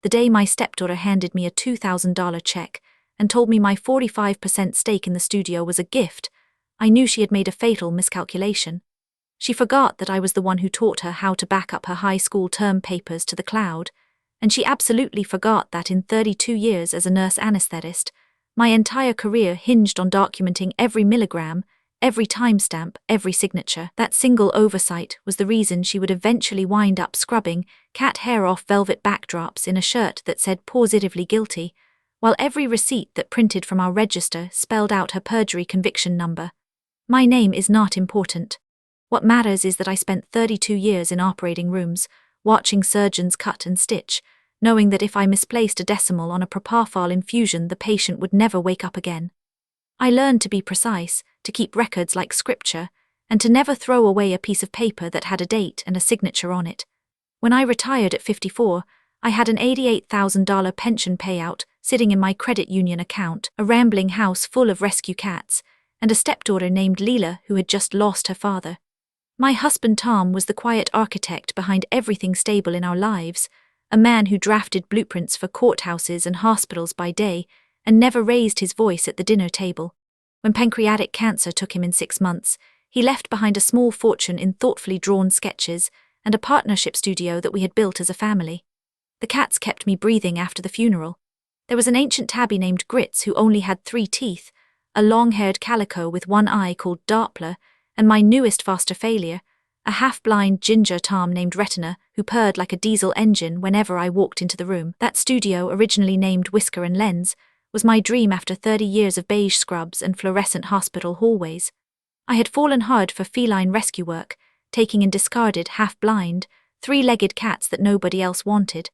the day my stepdaughter handed me a $2,000 check and told me my 45% stake in the studio was a gift, I knew she had made a fatal miscalculation. She forgot that I was the one who taught her how to back up her high school term papers to the cloud, and she absolutely forgot that in 32 years as a nurse anesthetist, my entire career hinged on documenting every milligram, every timestamp, every signature. That single oversight was the reason she would eventually wind up scrubbing cat hair off velvet backdrops in a shirt that said Paws-itively Guilty, while every receipt that printed from our register spelled out her perjury conviction number. My name is not important. What matters is that I spent 32 years in operating rooms, watching surgeons cut and stitch, knowing that if I misplaced a decimal on a propofol infusion, the patient would never wake up again. I learned to be precise, to keep records like scripture, and to never throw away a piece of paper that had a date and a signature on it. When I retired at 54, I had an $88,000 pension payout sitting in my credit union account, a rambling house full of rescue cats, and a stepdaughter named Leela who had just lost her father. My husband Tom was the quiet architect behind everything stable in our lives, a man who drafted blueprints for courthouses and hospitals by day and never raised his voice at the dinner table. When pancreatic cancer took him in 6 months, he left behind a small fortune in thoughtfully drawn sketches and a partnership studio that we had built as a family. The cats kept me breathing after the funeral. There was an ancient tabby named Grits who only had 3 teeth, a long-haired calico with one eye called Doppler, and my newest foster failure, a half-blind ginger Tom named Retina who purred like a diesel engine whenever I walked into the room. That studio, originally named Whisker and Lens, was my dream after 30 years of beige scrubs and fluorescent hospital hallways. I had fallen hard for feline rescue work, taking in discarded, half-blind, 3-legged cats that nobody else wanted.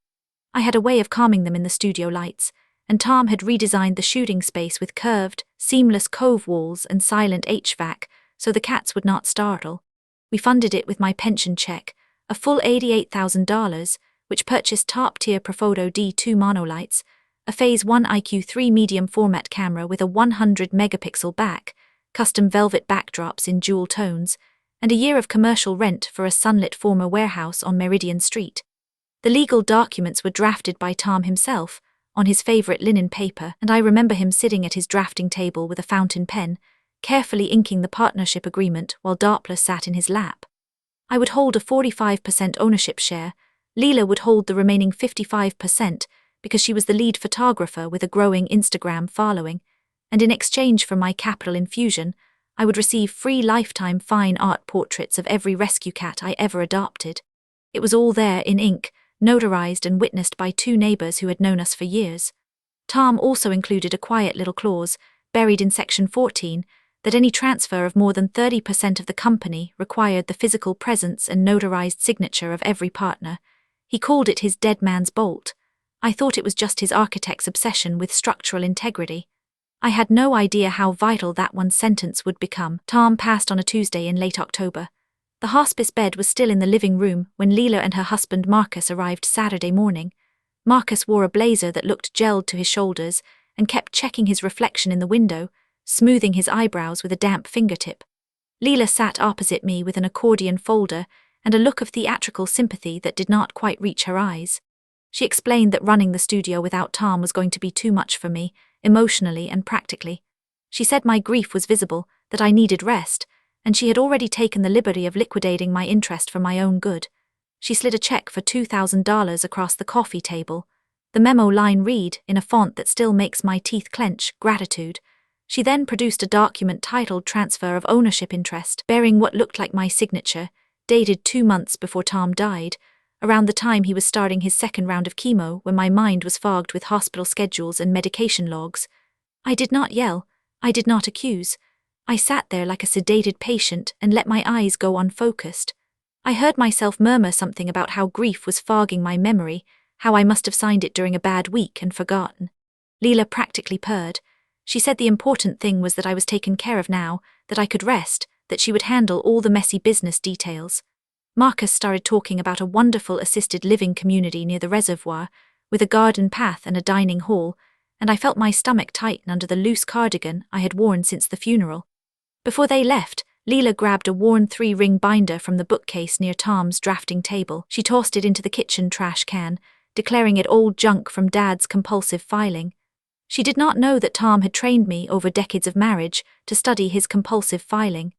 I had a way of calming them in the studio lights, and Tom had redesigned the shooting space with curved, seamless cove walls and silent HVAC so the cats would not startle. We funded it with my pension check, a full $88,000, which purchased top-tier Profoto D2 monolights, a Phase 1 IQ3 medium-format camera with a 100-megapixel back, custom velvet backdrops in jewel tones, and a year of commercial rent for a sunlit former warehouse on Meridian Street. The legal documents were drafted by Tom himself, on his favorite linen paper, and I remember him sitting at his drafting table with a fountain pen, carefully inking the partnership agreement while Doppler sat in his lap. I would hold a 45% ownership share, Leela would hold the remaining 55% because she was the lead photographer with a growing Instagram following, and in exchange for my capital infusion, I would receive free lifetime fine art portraits of every rescue cat I ever adopted. It was all there in ink, notarized and witnessed by 2 neighbors who had known us for years. Tom also included a quiet little clause, buried in Section 14, that any transfer of more than 30% of the company required the physical presence and notarized signature of every partner. He called it his dead man's bolt. I thought it was just his architect's obsession with structural integrity. I had no idea how vital that one sentence would become. Tom passed on a Tuesday in late October. The hospice bed was still in the living room when Leela and her husband Marcus arrived Saturday morning. Marcus wore a blazer that looked gelled to his shoulders and kept checking his reflection in the window, smoothing his eyebrows with a damp fingertip. Leela sat opposite me with an accordion folder and a look of theatrical sympathy that did not quite reach her eyes. She explained that running the studio without Tom was going to be too much for me, emotionally and practically. She said my grief was visible, that I needed rest, and she had already taken the liberty of liquidating my interest for my own good. She slid a check for $2,000 across the coffee table. The memo line read, in a font that still makes my teeth clench, gratitude. She then produced a document titled Transfer of Ownership Interest, bearing what looked like my signature, dated 2 months before Tom died, around the time he was starting his second round of chemo when my mind was fogged with hospital schedules and medication logs. I did not yell. I did not accuse. I sat there like a sedated patient and let my eyes go unfocused. I heard myself murmur something about how grief was fogging my memory, how I must have signed it during a bad week and forgotten. Leela practically purred. She said the important thing was that I was taken care of now, that I could rest, that she would handle all the messy business details. Marcus started talking about a wonderful assisted living community near the reservoir, with a garden path and a dining hall, and I felt my stomach tighten under the loose cardigan I had worn since the funeral. Before they left, Leela grabbed a worn 3-ring binder from the bookcase near Tom's drafting table. She tossed it into the kitchen trash can, declaring it all junk from Dad's compulsive filing. She did not know that Tom had trained me over decades of marriage to study his compulsive filing.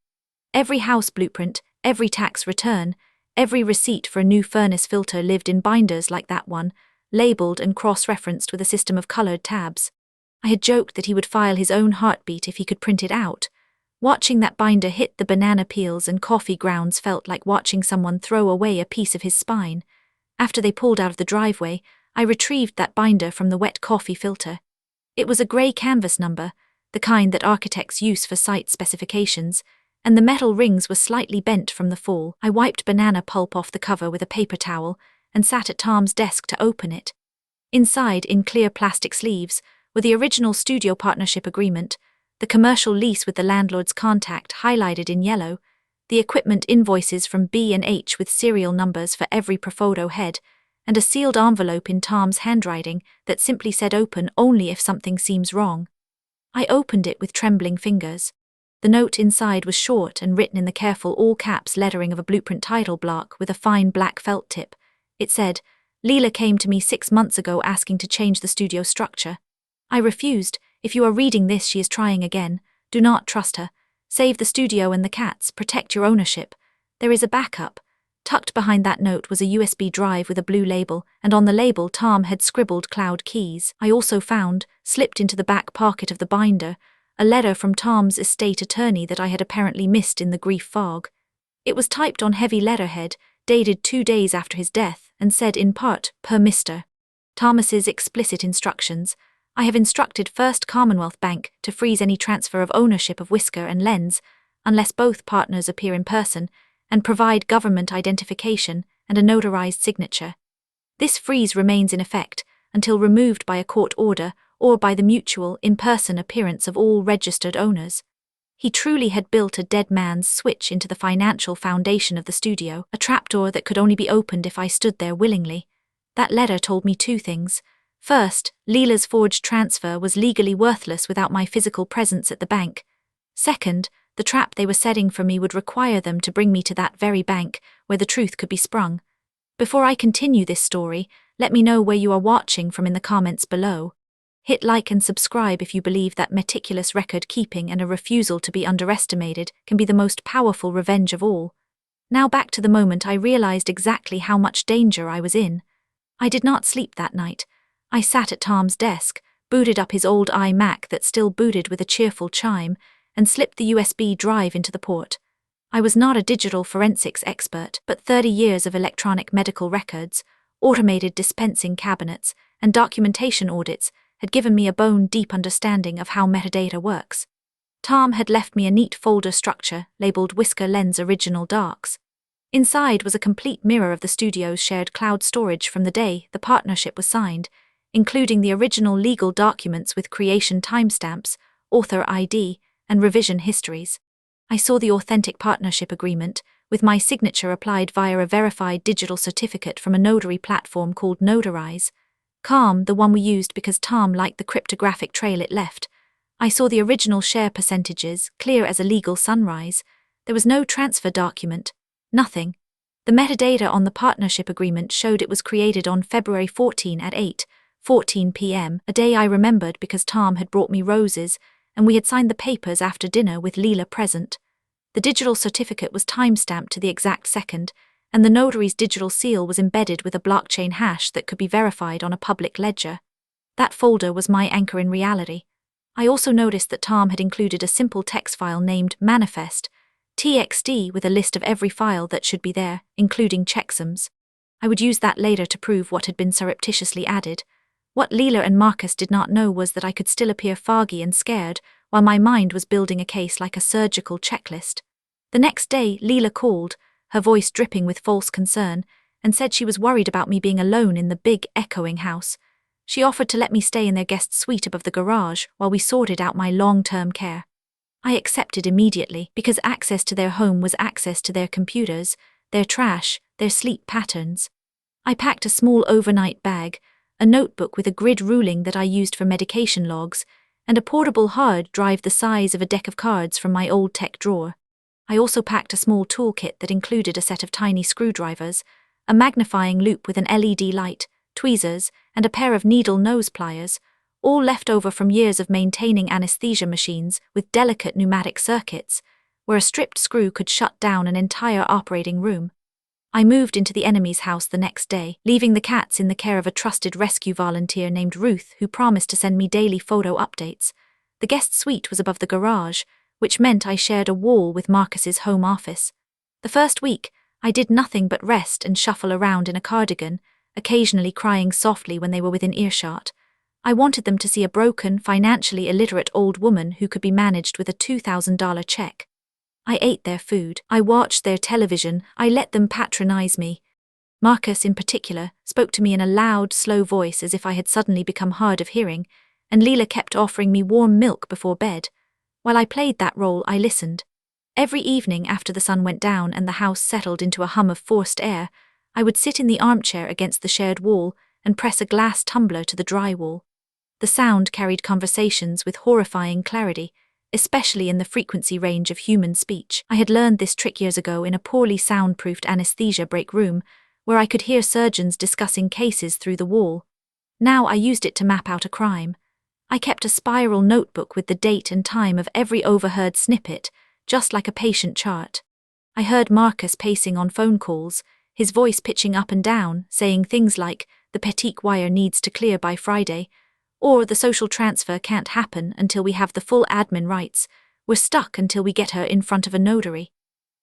Every house blueprint, every tax return, every receipt for a new furnace filter lived in binders like that one, labeled and cross-referenced with a system of colored tabs. I had joked that he would file his own heartbeat if he could print it out. Watching that binder hit the banana peels and coffee grounds felt like watching someone throw away a piece of his spine. After they pulled out of the driveway, I retrieved that binder from the wet coffee filter. It was a grey canvas number, the kind that architects use for site specifications, and the metal rings were slightly bent from the fall. I wiped banana pulp off the cover with a paper towel and sat at Tom's desk to open it. Inside, in clear plastic sleeves, were the original studio partnership agreement, the commercial lease with the landlord's contact highlighted in yellow, the equipment invoices from B&H with serial numbers for every Profoto head, and a sealed envelope in Tom's handwriting that simply said open only if something seems wrong. I opened it with trembling fingers. The note inside was short and written in the careful all-caps lettering of a blueprint title block with a fine black felt tip. It said, "Leela came to me 6 months ago asking to change the studio structure. I refused. If you are reading this, she is trying again. Do not trust her. Save the studio and the cats. Protect your ownership. There is a backup." Tucked behind that note was a USB drive with a blue label, and on the label Tom had scribbled Cloud Keys. I also found, slipped into the back pocket of the binder, a letter from Tom's estate attorney that I had apparently missed in the grief fog. It was typed on heavy letterhead, dated 2 days after his death, and said in part, per Mr. Thomas's explicit instructions, "I have instructed First Commonwealth Bank to freeze any transfer of ownership of Whisker and Lens, unless both partners appear in person, and provide government identification and a notarized signature. This freeze remains in effect until removed by a court order or by the mutual, in-person appearance of all registered owners." He truly had built a dead man's switch into the financial foundation of the studio, a trapdoor that could only be opened if I stood there willingly. That letter told me 2 things. First, Leela's forged transfer was legally worthless without my physical presence at the bank. Second, the trap they were setting for me would require them to bring me to that very bank where the truth could be sprung. Before I continue this story, let me know where you are watching from in the comments below. Hit like and subscribe if you believe that meticulous record keeping and a refusal to be underestimated can be the most powerful revenge of all. Now back to the moment I realized exactly how much danger I was in. I did not sleep that night. I sat at Tom's desk, booted up his old iMac that still booted with a cheerful chime, and slipped the USB drive into the port. I was not a digital forensics expert, but 30 years of electronic medical records, automated dispensing cabinets, and documentation audits had given me a bone-deep understanding of how metadata works. Tom had left me a neat folder structure labeled Whisker Lens Original Darks. Inside was a complete mirror of the studio's shared cloud storage from the day the partnership was signed, including the original legal documents with creation timestamps, author ID, and revision histories. I saw the authentic partnership agreement, with my signature applied via a verified digital certificate from a notary platform called Notarize. Calm, the one we used because Tom liked the cryptographic trail it left. I saw the original share percentages, clear as a legal sunrise. There was no transfer document. Nothing. The metadata on the partnership agreement showed it was created on February 14 at 8:14 p.m., a day I remembered because Tom had brought me roses, and we had signed the papers after dinner with Leela present. The digital certificate was time-stamped to the exact second, and the notary's digital seal was embedded with a blockchain hash that could be verified on a public ledger. That folder was my anchor in reality. I also noticed that Tom had included a simple text file named Manifest, TXT, with a list of every file that should be there, including checksums. I would use that later to prove what had been surreptitiously added. What Leela and Marcus did not know was that I could still appear foggy and scared, while my mind was building a case like a surgical checklist. The next day, Leela called, her voice dripping with false concern, and said she was worried about me being alone in the big, echoing house. She offered to let me stay in their guest suite above the garage while we sorted out my long-term care. I accepted immediately, because access to their home was access to their computers, their trash, their sleep patterns. I packed a small overnight bag, a notebook with a grid ruling that I used for medication logs, and a portable hard drive the size of a deck of cards from my old tech drawer. I also packed a small toolkit that included a set of tiny screwdrivers, a magnifying loupe with an LED light, tweezers, and a pair of needle nose pliers, all left over from years of maintaining anesthesia machines with delicate pneumatic circuits, where a stripped screw could shut down an entire operating room. I moved into the enemy's house the next day, leaving the cats in the care of a trusted rescue volunteer named Ruth, who promised to send me daily photo updates. The guest suite was above the garage, which meant I shared a wall with Marcus's home office. The first week, I did nothing but rest and shuffle around in a cardigan, occasionally crying softly when they were within earshot. I wanted them to see a broken, financially illiterate old woman who could be managed with a $2,000 check. I ate their food, I watched their television, I let them patronize me. Marcus, in particular, spoke to me in a loud, slow voice as if I had suddenly become hard of hearing, and Leela kept offering me warm milk before bed. While I played that role, I listened. Every evening after the sun went down and the house settled into a hum of forced air, I would sit in the armchair against the shared wall and press a glass tumbler to the drywall. The sound carried conversations with horrifying clarity, especially in the frequency range of human speech. I had learned this trick years ago in a poorly soundproofed anesthesia break room, where I could hear surgeons discussing cases through the wall. Now I used it to map out a crime. I kept a spiral notebook with the date and time of every overheard snippet, just like a patient chart. I heard Marcus pacing on phone calls, his voice pitching up and down, saying things like, "The Petit wire needs to clear by Friday," or "The social transfer can't happen until we have the full admin rights. We're stuck until we get her in front of a notary."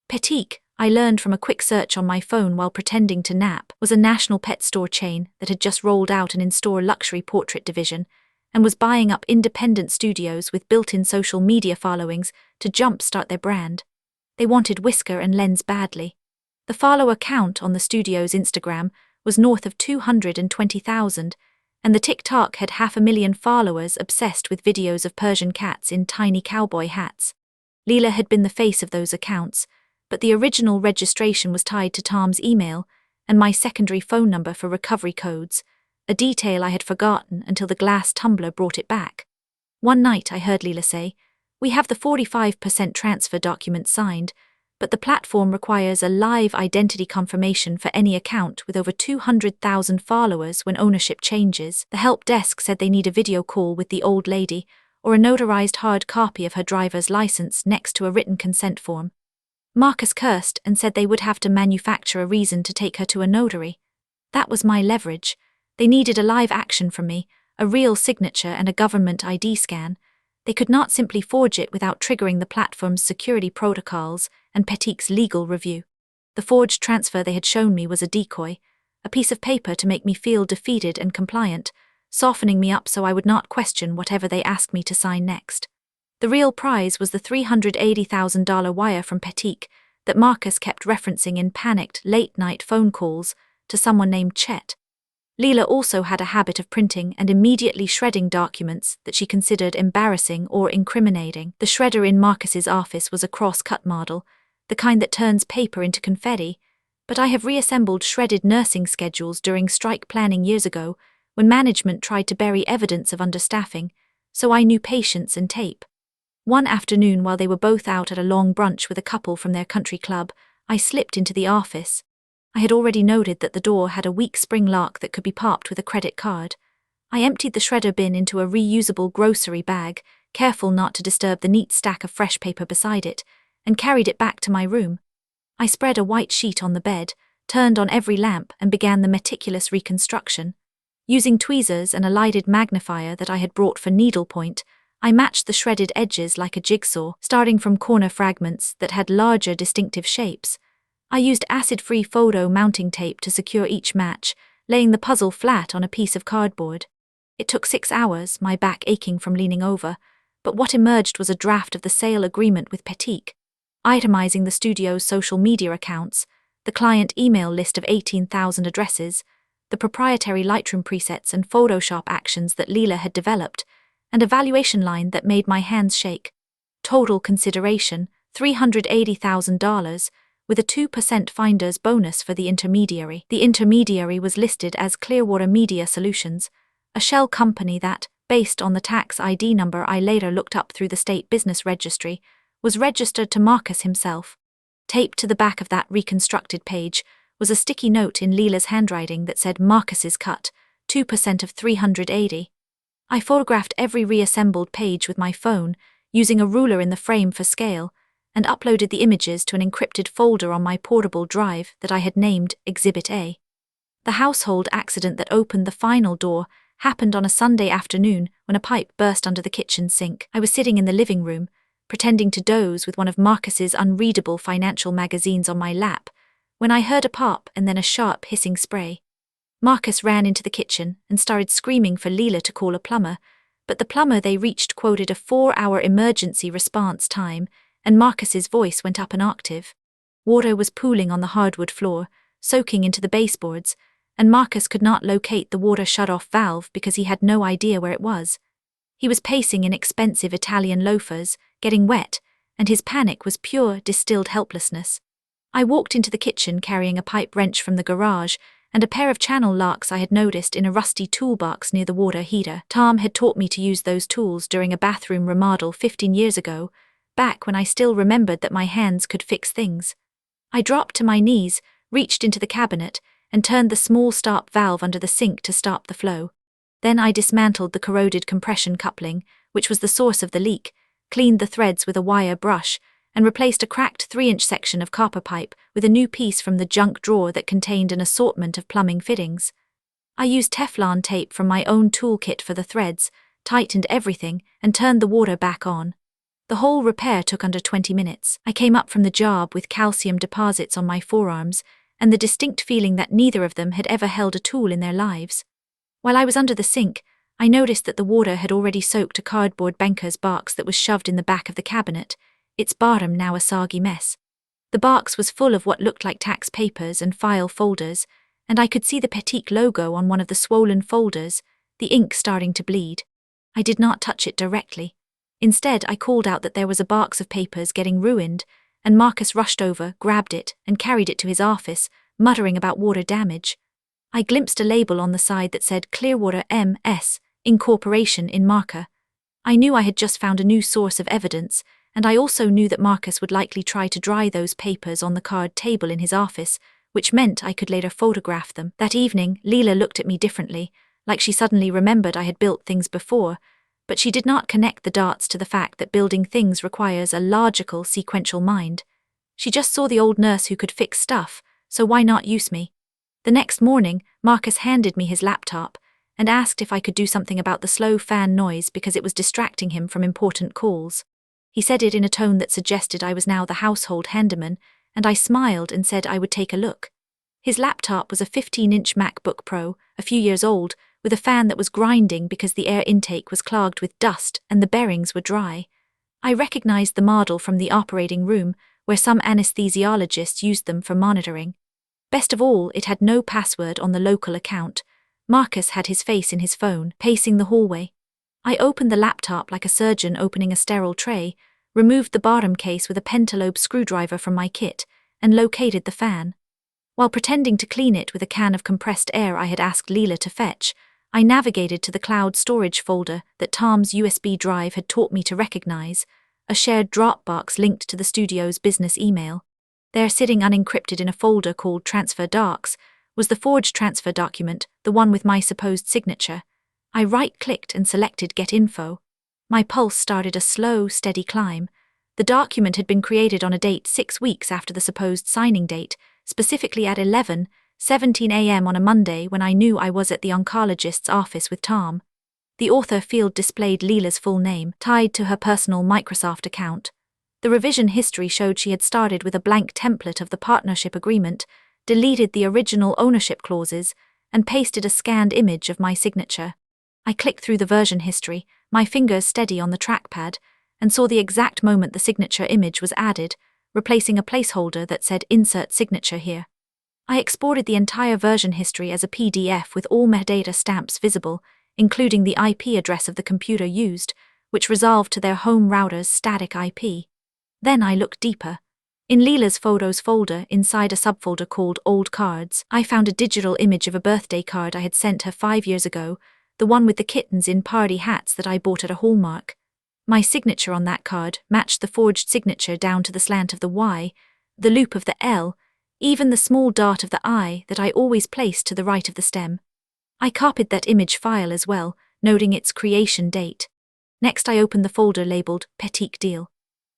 Petit, I learned from a quick search on my phone while pretending to nap, was a national pet store chain that had just rolled out an in-store luxury portrait division and was buying up independent studios with built-in social media followings to jumpstart their brand. They wanted Whisker and Lens badly. The follower count on the studio's Instagram was north of 220,000, and the TikTok had 500,000 followers obsessed with videos of Persian cats in tiny cowboy hats. Leela had been the face of those accounts, but the original registration was tied to Tom's email and my secondary phone number for recovery codes, a detail I had forgotten until the glass tumbler brought it back. One night I heard Leela say, "We have the 45% transfer document signed, but the platform requires a live identity confirmation for any account with over 200,000 followers when ownership changes." The help desk said they need a video call with the old lady or a notarized hard copy of her driver's license next to a written consent form. Marcus cursed and said they would have to manufacture a reason to take her to a notary. That was my leverage. They needed a live action from me, a real signature and a government ID scan. They could not simply forge it without triggering the platform's security protocols and Petit's legal review. The forged transfer they had shown me was a decoy, a piece of paper to make me feel defeated and compliant, softening me up so I would not question whatever they asked me to sign next. The real prize was the $380,000 wire from Petit that Marcus kept referencing in panicked, late-night phone calls to someone named Chet. Leela also had a habit of printing and immediately shredding documents that she considered embarrassing or incriminating. The shredder in Marcus's office was a cross-cut model, the kind that turns paper into confetti, but I have reassembled shredded nursing schedules during strike planning years ago when management tried to bury evidence of understaffing, so I knew patience and tape. One afternoon while they were both out at a long brunch with a couple from their country club, I slipped into the office. I had already noted that the door had a weak spring lock that could be popped with a credit card. I emptied the shredder bin into a reusable grocery bag, careful not to disturb the neat stack of fresh paper beside it, and carried it back to my room. I spread a white sheet on the bed, turned on every lamp, and began the meticulous reconstruction. Using tweezers and a lighted magnifier that I had brought for needlepoint, I matched the shredded edges like a jigsaw, starting from corner fragments that had larger, distinctive shapes. I used acid-free photo mounting tape to secure each match, laying the puzzle flat on a piece of cardboard. It took 6 hours, my back aching from leaning over, but what emerged was a draft of the sale agreement with Petit, itemizing the studio's social media accounts, the client email list of 18,000 addresses, the proprietary Lightroom presets and Photoshop actions that Leela had developed, and a valuation line that made my hands shake. Total consideration, $380,000, with a 2% finder's bonus for the intermediary. The intermediary was listed as Clearwater Media Solutions, a shell company that, based on the tax ID number I later looked up through the state business registry, was registered to Marcus himself. Taped to the back of that reconstructed page was a sticky note in Leela's handwriting that said Marcus's cut, 2% of 380. I photographed every reassembled page with my phone, using a ruler in the frame for scale, and uploaded the images to an encrypted folder on my portable drive that I had named Exhibit A. The household accident that opened the final door happened on a Sunday afternoon when a pipe burst under the kitchen sink. I was sitting in the living room, pretending to doze with one of Marcus's unreadable financial magazines on my lap, when I heard a pop and then a sharp hissing spray. Marcus ran into the kitchen and started screaming for Leela to call a plumber, but the plumber they reached quoted a 4-hour emergency response time, and Marcus's voice went up an octave. Water was pooling on the hardwood floor, soaking into the baseboards, and Marcus could not locate the water shut-off valve because he had no idea where it was. He was pacing in expensive Italian loafers, getting wet, and his panic was pure, distilled helplessness. I walked into the kitchen carrying a pipe wrench from the garage and a pair of channel locks I had noticed in a rusty toolbox near the water heater. Tom had taught me to use those tools during a bathroom remodel 15 years ago, back when I still remembered that my hands could fix things. I dropped to my knees, reached into the cabinet, and turned the small stop valve under the sink to stop the flow. Then I dismantled the corroded compression coupling, which was the source of the leak, cleaned the threads with a wire brush, and replaced a cracked 3-inch section of copper pipe with a new piece from the junk drawer that contained an assortment of plumbing fittings. I used Teflon tape from my own toolkit for the threads, tightened everything, and turned the water back on. The whole repair took under 20 minutes. I came up from the job with calcium deposits on my forearms, and the distinct feeling that neither of them had ever held a tool in their lives. While I was under the sink, I noticed that the water had already soaked a cardboard banker's box that was shoved in the back of the cabinet, its bottom now a soggy mess. The box was full of what looked like tax papers and file folders, and I could see the Petite logo on one of the swollen folders, the ink starting to bleed. I did not touch it directly. Instead, I called out that there was a box of papers getting ruined, and Marcus rushed over, grabbed it, and carried it to his office, muttering about water damage. I glimpsed a label on the side that said Clearwater M.S. Incorporation in marker. I knew I had just found a new source of evidence, and I also knew that Marcus would likely try to dry those papers on the card table in his office, which meant I could later photograph them. That evening, Leela looked at me differently, like she suddenly remembered I had built things before, but she did not connect the dots to the fact that building things requires a logical, sequential mind. She just saw the old nurse who could fix stuff, so why not use me? The next morning, Marcus handed me his laptop and asked if I could do something about the slow fan noise because it was distracting him from important calls. He said it in a tone that suggested I was now the household handyman, and I smiled and said I would take a look. His laptop was a 15-inch MacBook Pro, a few years old, with a fan that was grinding because the air intake was clogged with dust and the bearings were dry. I recognized the model from the operating room, where some anesthesiologists used them for monitoring. Best of all, it had no password on the local account. Marcus had his face in his phone, pacing the hallway. I opened the laptop like a surgeon opening a sterile tray, removed the bottom case with a pentalobe screwdriver from my kit, and located the fan. While pretending to clean it with a can of compressed air I had asked Leela to fetch, I navigated to the cloud storage folder that Tom's USB drive had taught me to recognize, a shared Dropbox linked to the studio's business email. There, sitting unencrypted in a folder called Transfer Docs, was the forged transfer document, the one with my supposed signature. I right-clicked and selected Get Info. My pulse started a slow, steady climb. The document had been created on a date 6 weeks after the supposed signing date, specifically at 11:17 a.m. on a Monday when I knew I was at the oncologist's office with Tom. The author field displayed Leela's full name, tied to her personal Microsoft account. The revision history showed she had started with a blank template of the partnership agreement, deleted the original ownership clauses, and pasted a scanned image of my signature. I clicked through the version history, my fingers steady on the trackpad, and saw the exact moment the signature image was added, replacing a placeholder that said Insert Signature here. I exported the entire version history as a PDF with all metadata stamps visible, including the IP address of the computer used, which resolved to their home router's static IP. Then I looked deeper. In Leela's photos folder, inside a subfolder called Old Cards, I found a digital image of a birthday card I had sent her 5 years ago, the one with the kittens in party hats that I bought at a Hallmark. My signature on that card matched the forged signature down to the slant of the Y, the loop of the L, even the small dart of the eye that I always placed to the right of the stem. I copied that image file as well, noting its creation date. Next, I opened the folder labeled Petit Deal.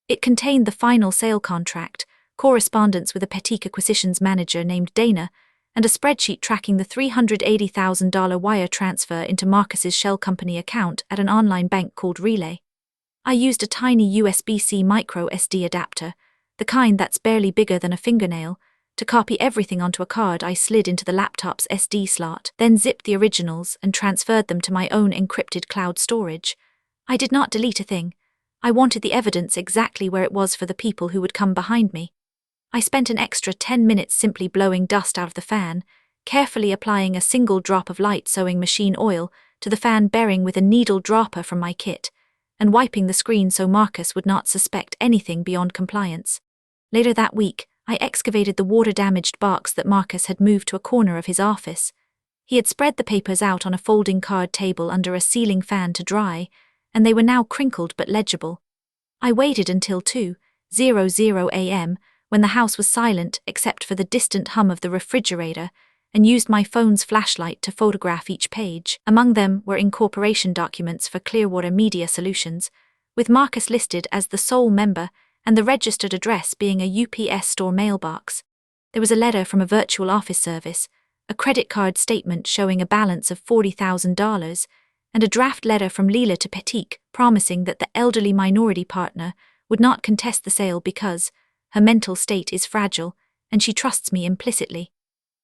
It contained the final sale contract, correspondence with a Petit acquisitions manager named Dana, and a spreadsheet tracking the $380,000 wire transfer into Marcus's shell company account at an online bank called Relay. I used a tiny USB-C micro SD adapter, the kind that's barely bigger than a fingernail, to copy everything onto a card I slid into the laptop's SD slot, then zipped the originals and transferred them to my own encrypted cloud storage. I did not delete a thing. I wanted the evidence exactly where it was for the people who would come behind me. I spent an extra 10 minutes simply blowing dust out of the fan, carefully applying a single drop of light sewing machine oil to the fan bearing with a needle dropper from my kit, and wiping the screen so Marcus would not suspect anything beyond compliance. Later that week, I excavated the water-damaged box that Marcus had moved to a corner of his office. He had spread the papers out on a folding card table under a ceiling fan to dry, and they were now crinkled but legible. I waited until 2:00 a.m., when the house was silent except for the distant hum of the refrigerator, and used my phone's flashlight to photograph each page. Among them were incorporation documents for Clearwater Media Solutions, with Marcus listed as the sole member and the registered address being a UPS store mailbox. There was a letter from a virtual office service, a credit card statement showing a balance of $40,000, and a draft letter from Leela to Petit promising that the elderly minority partner would not contest the sale because her mental state is fragile and she trusts me implicitly.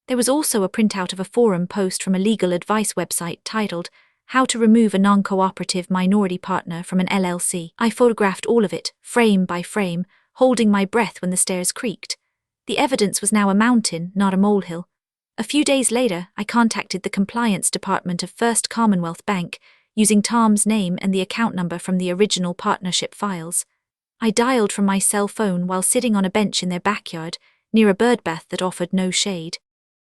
There was also a printout of a forum post from a legal advice website titled How to Remove a Non-Cooperative Minority Partner from an LLC. I photographed all of it, frame by frame, holding my breath when the stairs creaked. The evidence was now a mountain, not a molehill. A few days later, I contacted the compliance department of First Commonwealth Bank, using Tom's name and the account number from the original partnership files. I dialed from my cell phone while sitting on a bench in their backyard, near a birdbath that offered no shade.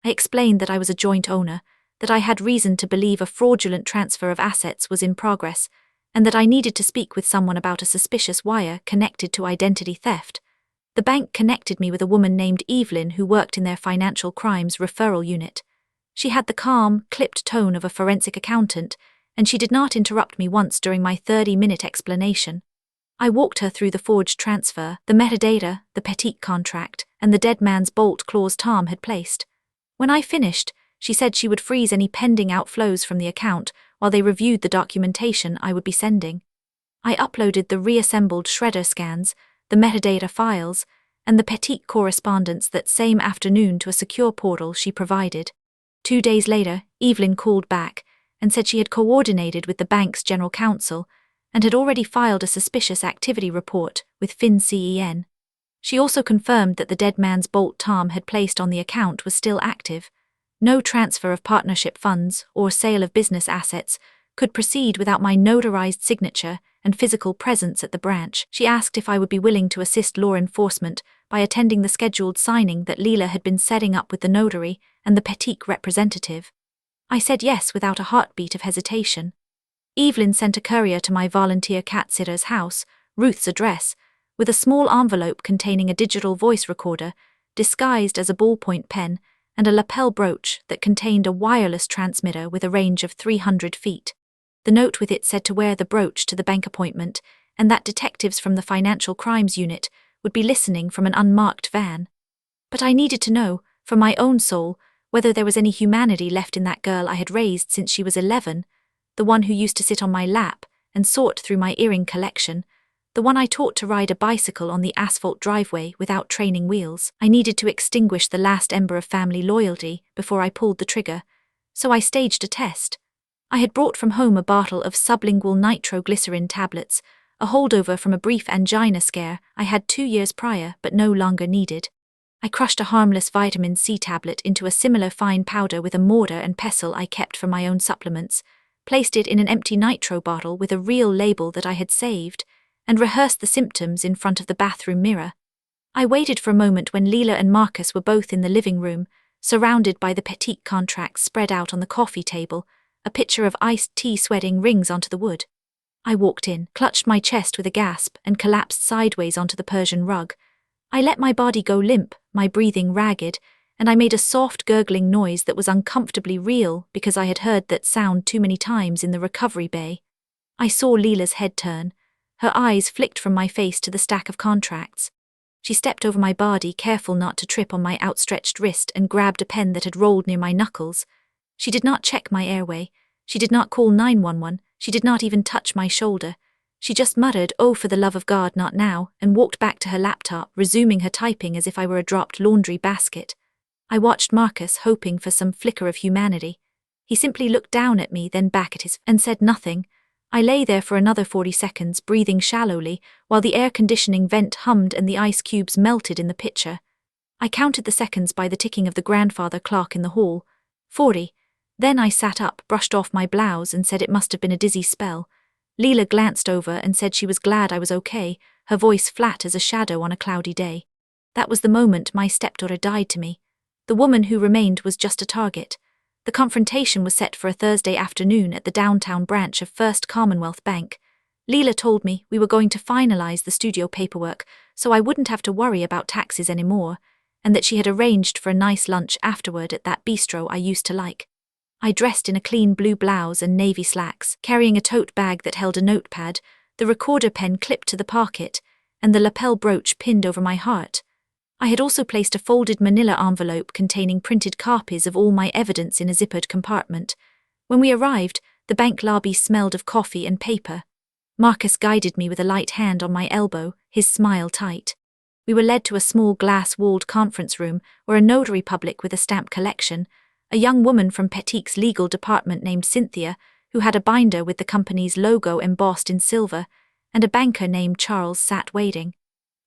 I explained that I was a joint owner, that I had reason to believe a fraudulent transfer of assets was in progress, and that I needed to speak with someone about a suspicious wire connected to identity theft. The bank connected me with a woman named Evelyn who worked in their financial crimes referral unit. She had the calm, clipped tone of a forensic accountant, and she did not interrupt me once during my 30-minute explanation. I walked her through the forged transfer, the metadata, the Petit contract, and the dead man's bolt clause Tom had placed. When I finished, she said she would freeze any pending outflows from the account while they reviewed the documentation I would be sending. I uploaded the reassembled shredder scans, the metadata files, and the Petit correspondence that same afternoon to a secure portal she provided. 2 days later, Evelyn called back and said she had coordinated with the bank's general counsel and had already filed a suspicious activity report with FinCEN. She also confirmed that the dead man's bolt Tom had placed on the account was still active. No transfer of partnership funds or sale of business assets could proceed without my notarized signature and physical presence at the branch. She asked if I would be willing to assist law enforcement by attending the scheduled signing that Leela had been setting up with the notary and the Petit representative. I said yes without a heartbeat of hesitation. Evelyn sent a courier to my volunteer cat-sitter's house, Ruth's address, with a small envelope containing a digital voice recorder, disguised as a ballpoint pen, and a lapel brooch that contained a wireless transmitter with a range of 300 feet. The note with it said to wear the brooch to the bank appointment, and that detectives from the Financial Crimes Unit would be listening from an unmarked van. But I needed to know, for my own soul, whether there was any humanity left in that girl I had raised since she was 11, the one who used to sit on my lap and sort through my earring collection, the one I taught to ride a bicycle on the asphalt driveway without training wheels. I needed to extinguish the last ember of family loyalty before I pulled the trigger, so I staged a test. I had brought from home a bottle of sublingual nitroglycerin tablets, a holdover from a brief angina scare I had 2 years prior but no longer needed. I crushed a harmless vitamin C tablet into a similar fine powder with a mortar and pestle I kept for my own supplements, placed it in an empty nitro bottle with a real label that I had saved, and rehearsed the symptoms in front of the bathroom mirror. I waited for a moment when Leela and Marcus were both in the living room, surrounded by the Petit contracts spread out on the coffee table, a pitcher of iced tea sweating rings onto the wood. I walked in, clutched my chest with a gasp, and collapsed sideways onto the Persian rug. I let my body go limp, my breathing ragged, and I made a soft gurgling noise that was uncomfortably real because I had heard that sound too many times in the recovery bay. I saw Leela's head turn. Her eyes flicked from my face to the stack of contracts. She stepped over my body, careful not to trip on my outstretched wrist, and grabbed a pen that had rolled near my knuckles. She did not check my airway. She did not call 911. She did not even touch my shoulder. She just muttered, "Oh, for the love of God, not now," and walked back to her laptop, resuming her typing as if I were a dropped laundry basket. I watched Marcus, hoping for some flicker of humanity. He simply looked down at me, then back at his, and said nothing. I lay there for another 40 seconds, breathing shallowly, while the air conditioning vent hummed and the ice cubes melted in the pitcher. I counted the seconds by the ticking of the grandfather clock in the hall. 40. Then I sat up, brushed off my blouse, and said it must have been a dizzy spell. Leela glanced over and said she was glad I was okay, her voice flat as a shadow on a cloudy day. That was the moment my stepdaughter died to me. The woman who remained was just a target. The confrontation was set for a Thursday afternoon at the downtown branch of First Commonwealth Bank. Leela told me we were going to finalize the studio paperwork so I wouldn't have to worry about taxes anymore, and that she had arranged for a nice lunch afterward at that bistro I used to like. I dressed in a clean blue blouse and navy slacks, carrying a tote bag that held a notepad, the recorder pen clipped to the pocket, and the lapel brooch pinned over my heart. I had also placed a folded manila envelope containing printed copies of all my evidence in a zippered compartment. When we arrived, the bank lobby smelled of coffee and paper. Marcus guided me with a light hand on my elbow, his smile tight. We were led to a small glass-walled conference room where a notary public with a stamp collection, a young woman from Petik's legal department named Cynthia, who had a binder with the company's logo embossed in silver, and a banker named Charles sat waiting.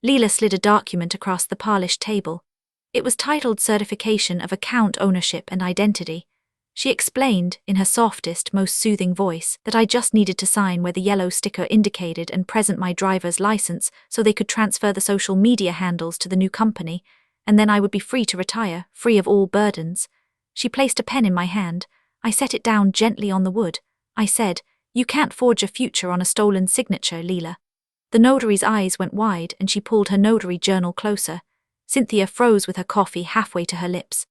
Leela slid a document across the polished table. It was titled Certification of Account Ownership and Identity. She explained, in her softest, most soothing voice, that I just needed to sign where the yellow sticker indicated and present my driver's license so they could transfer the social media handles to the new company, and then I would be free to retire, free of all burdens. She placed a pen in my hand. I set it down gently on the wood. I said, "You can't forge a future on a stolen signature, Leela." The notary's eyes went wide and she pulled her notary journal closer. Cynthia froze with her coffee halfway to her lips.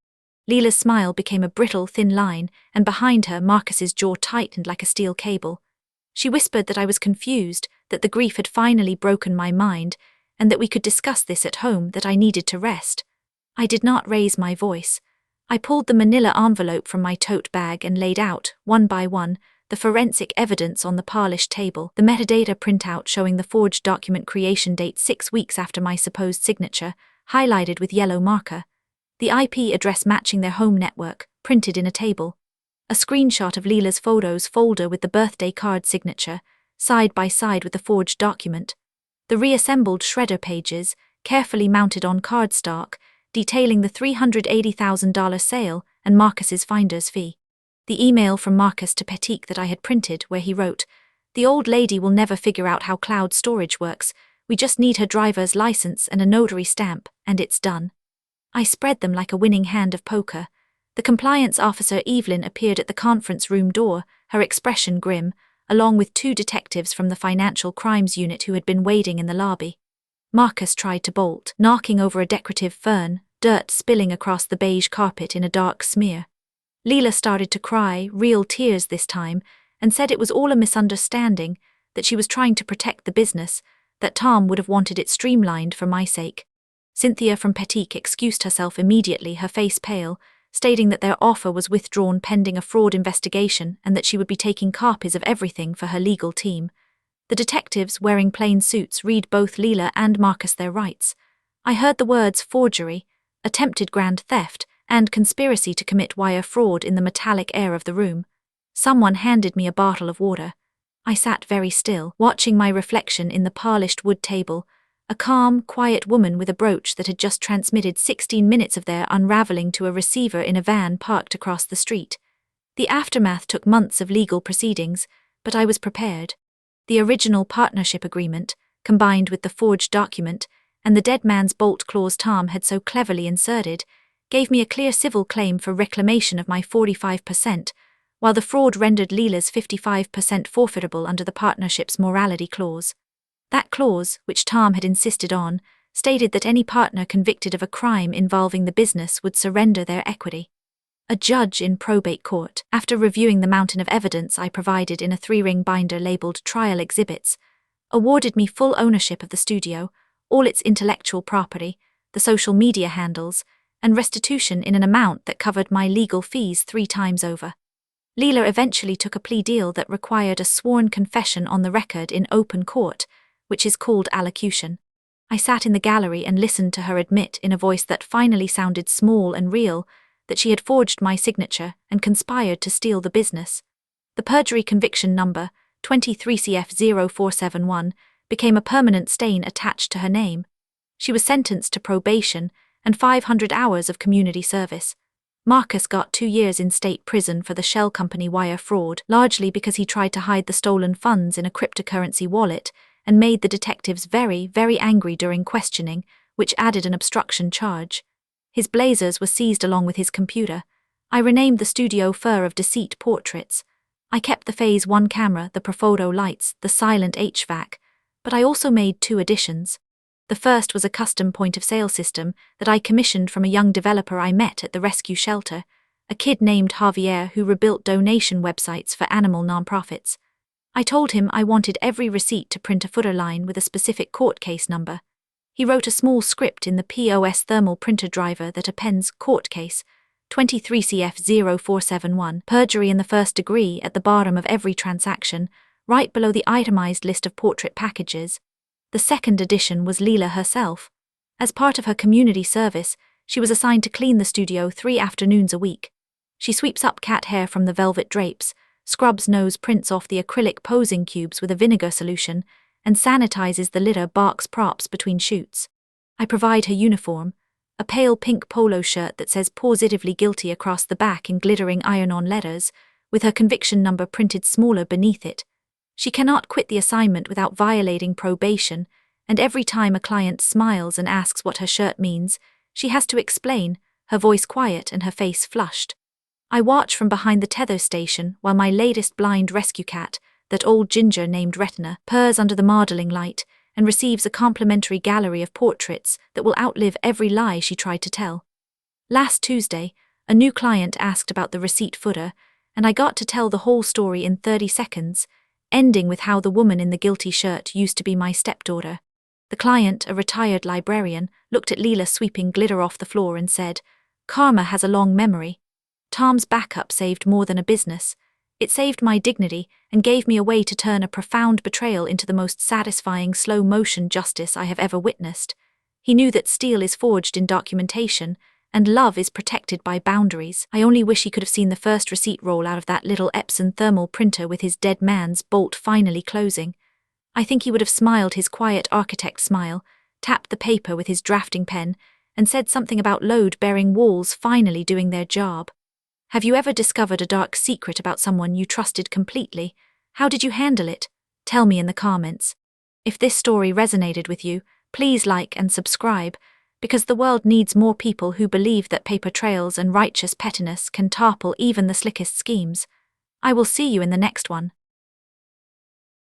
Leela's smile became a brittle, thin line, and behind her Marcus's jaw tightened like a steel cable. She whispered that I was confused, that the grief had finally broken my mind, and that we could discuss this at home, that I needed to rest. I did not raise my voice. I pulled the manila envelope from my tote bag and laid out, one by one, the forensic evidence on the polished table, the metadata printout showing the forged document creation date 6 weeks after my supposed signature, highlighted with yellow marker, the IP address matching their home network, printed in a table, a screenshot of Leela's photos folder with the birthday card signature, side by side with the forged document, the reassembled shredder pages, carefully mounted on cardstock, detailing the $380,000 sale and Marcus's finder's fee. The email from Marcus to Petik that I had printed, where he wrote, "The old lady will never figure out how cloud storage works. We just need her driver's license and a notary stamp, and it's done." I spread them like a winning hand of poker. The compliance officer Evelyn appeared at the conference room door, her expression grim, along with 2 detectives from the financial crimes unit who had been waiting in the lobby. Marcus tried to bolt, knocking over a decorative fern, dirt spilling across the beige carpet in a dark smear. Leela started to cry, real tears this time, and said it was all a misunderstanding, that she was trying to protect the business, that Tom would have wanted it streamlined for my sake. Cynthia from Petik excused herself immediately, her face pale, stating that their offer was withdrawn pending a fraud investigation and that she would be taking copies of everything for her legal team. The detectives, wearing plain suits, read both Leela and Marcus their rights. I heard the words forgery, attempted grand theft, and conspiracy to commit wire fraud in the metallic air of the room. Someone handed me a bottle of water. I sat very still, watching my reflection in the polished wood table, a calm, quiet woman with a brooch that had just transmitted 16 minutes of their unraveling to a receiver in a van parked across the street. The aftermath took months of legal proceedings, but I was prepared. The original partnership agreement, combined with the forged document, and the dead man's bolt clause Tom had so cleverly inserted, gave me a clear civil claim for reclamation of my 45%, while the fraud rendered Leela's 55% forfeitable under the partnership's morality clause. That clause, which Tom had insisted on, stated that any partner convicted of a crime involving the business would surrender their equity. A judge in probate court, after reviewing the mountain of evidence I provided in a 3-ring binder labeled Trial Exhibits, awarded me full ownership of the studio, all its intellectual property, the social media handles, and restitution in an amount that covered my legal fees 3 times over. Leela eventually took a plea deal that required a sworn confession on the record in open court, which is called allocution. I sat in the gallery and listened to her admit in a voice that finally sounded small and real that she had forged my signature and conspired to steal the business. The perjury conviction number, 23CF0471, became a permanent stain attached to her name. She was sentenced to probation and 500 hours of community service. Marcus got 2 years in state prison for the shell company wire fraud, largely because he tried to hide the stolen funds in a cryptocurrency wallet and made the detectives very, very angry during questioning, which added an obstruction charge. His blazers were seized along with his computer. I renamed the studio Fur of Deceit Portraits. I kept the Phase 1 camera, the Profoto lights, the silent HVAC, but I also made 2 additions. The first was a custom point-of-sale system that I commissioned from a young developer I met at the rescue shelter, a kid named Javier who rebuilt donation websites for animal nonprofits. I told him I wanted every receipt to print a footer line with a specific court case number. He wrote a small script in the POS thermal printer driver that appends court case, 23CF0471, perjury in the first degree at the bottom of every transaction, right below the itemized list of portrait packages. The second addition was Leela herself. As part of her community service, she was assigned to clean the studio 3 afternoons a week. She sweeps up cat hair from the velvet drapes, scrubs nose prints off the acrylic posing cubes with a vinegar solution, and sanitizes the litter box props between shoots. I provide her uniform, a pale pink polo shirt that says Paws-itively Guilty across the back in glittering iron-on letters, with her conviction number printed smaller beneath it. She cannot quit the assignment without violating probation, and every time a client smiles and asks what her shirt means, she has to explain, her voice quiet and her face flushed. I watch from behind the tether station while my latest blind rescue cat, that old ginger named Retina, purrs under the modeling light and receives a complimentary gallery of portraits that will outlive every lie she tried to tell. Last Tuesday, a new client asked about the receipt footer, and I got to tell the whole story in 30 seconds, ending with how the woman in the guilty shirt used to be my stepdaughter. The client, a retired librarian, looked at Leela sweeping glitter off the floor and said, "Karma has a long memory. Tom's backup saved more than a business. It saved my dignity and gave me a way to turn a profound betrayal into the most satisfying slow-motion justice I have ever witnessed. He knew that steel is forged in documentation, and love is protected by boundaries. I only wish he could have seen the first receipt roll out of that little Epson thermal printer with his dead man's bolt finally closing. I think he would have smiled his quiet architect smile, tapped the paper with his drafting pen, and said something about load-bearing walls finally doing their job. Have you ever discovered a dark secret about someone you trusted completely? How did you handle it? Tell me in the comments. If this story resonated with you, please like and subscribe, because the world needs more people who believe that paper trails and righteous pettiness can topple even the slickest schemes. I will see you in the next one.